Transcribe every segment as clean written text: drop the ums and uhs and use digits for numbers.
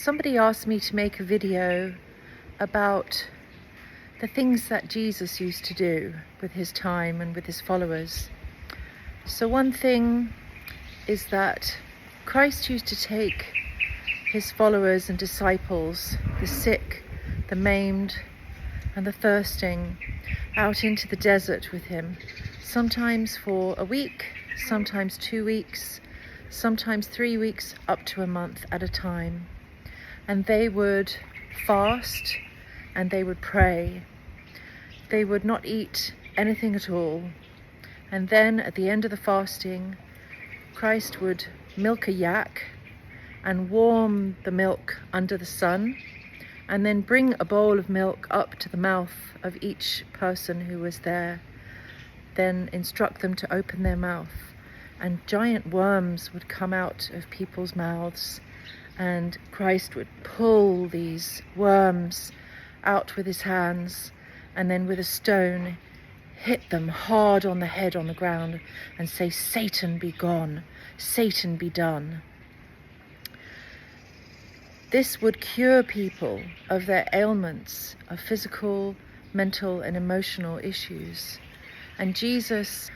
somebody asked me to make a video about the things that Jesus used to do with his time and with his followers. So one thing is that Christ used to take his followers and disciples, the sick, the maimed, and the thirsting, out into the desert with him, sometimes for a week, sometimes 2 weeks, sometimes 3 weeks, up to a month at a time. And they would fast and they would pray. They would not eat anything at all. And then at the end of the fasting, Christ would milk a yak and warm the milk under the sun, and then bring a bowl of milk up to the mouth of each person who was there. Then instruct them to open their mouth, and giant worms would come out of people's mouths, and Christ would pull these worms out with his hands, and then with a stone hit them hard on the head on the ground and say, "Satan be gone, Satan be done." This would cure people of their ailments, of physical, mental, and emotional issues. And Jesus,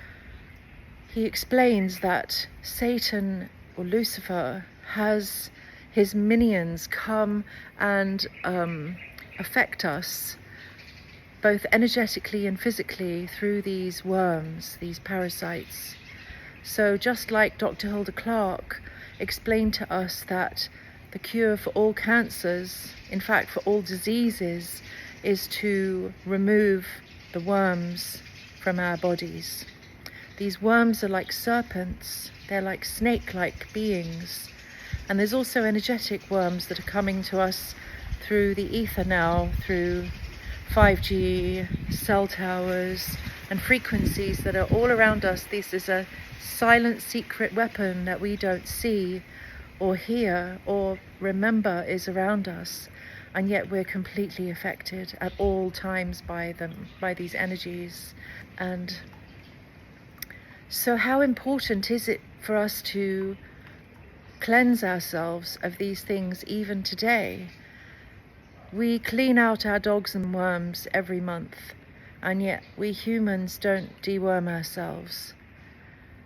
he explains that Satan, or Lucifer, has his minions come and affect us, both energetically and physically, through these worms, these parasites. So just like Dr. Hilda Clark explained to us that the cure for all cancers, in fact for all diseases, is to remove the worms from our bodies. These worms are like serpents, they're like snake-like beings. And there's also energetic worms that are coming to us through the ether now, through 5G, cell towers, and frequencies that are all around us. This is a silent secret weapon that we don't see or hear or remember is around us, and yet we're completely affected at all times by them, by these energies. And so how important is it for us to cleanse ourselves of these things even today? We clean out our dogs and worms every month, and yet we humans don't deworm ourselves.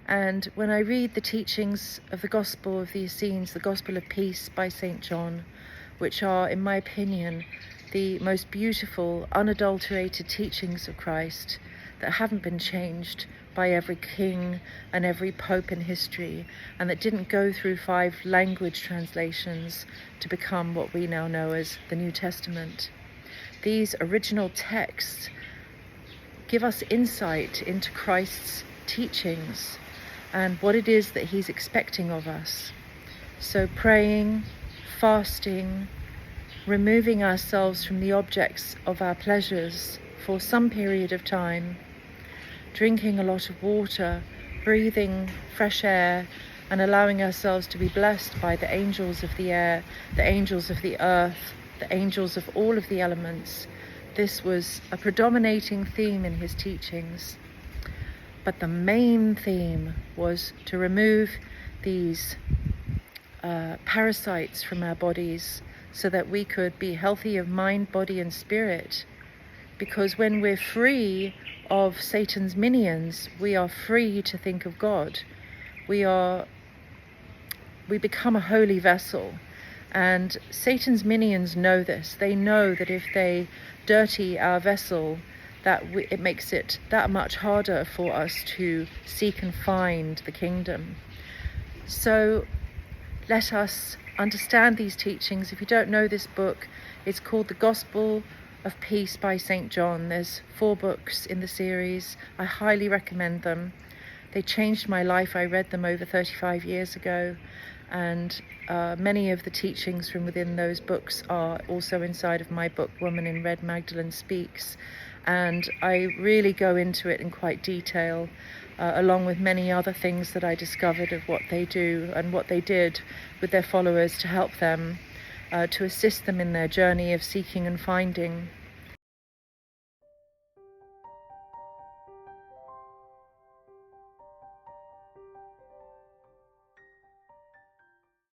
And when I read the teachings of the Gospel of the Essenes, the Gospel of Peace by St. John, which are, in my opinion, the most beautiful, unadulterated teachings of Christ that haven't been changed by every king and every pope in history, and that didn't go through 5 language translations to become what we now know as the New Testament. These original texts give us insight into Christ's teachings and what it is that he's expecting of us. So praying, fasting, removing ourselves from the objects of our pleasures for some period of time, drinking a lot of water, breathing fresh air, and allowing ourselves to be blessed by the angels of the air, the angels of the earth, the angels of all of the elements. This was a predominating theme in his teachings. But the main theme was to remove these parasites from our bodies so that we could be healthy of mind, body, and spirit. Because when we're free of Satan's minions, we are free to think of God. We become a holy vessel. And Satan's minions know this. They know that if they dirty our vessel, it makes it that much harder for us to seek and find the kingdom. So let us understand these teachings. If you don't know this book, it's called The Gospel of Peace by St. John. There's 4 books in the series. I highly recommend them. They changed my life. I read them over 35 years ago, and many of the teachings from within those books are also inside of my book, Woman in Red, Magdalene Speaks. And I really go into it in quite detail, along with many other things that I discovered of what they do and what they did with their followers to help them, to assist them in their journey of seeking and finding.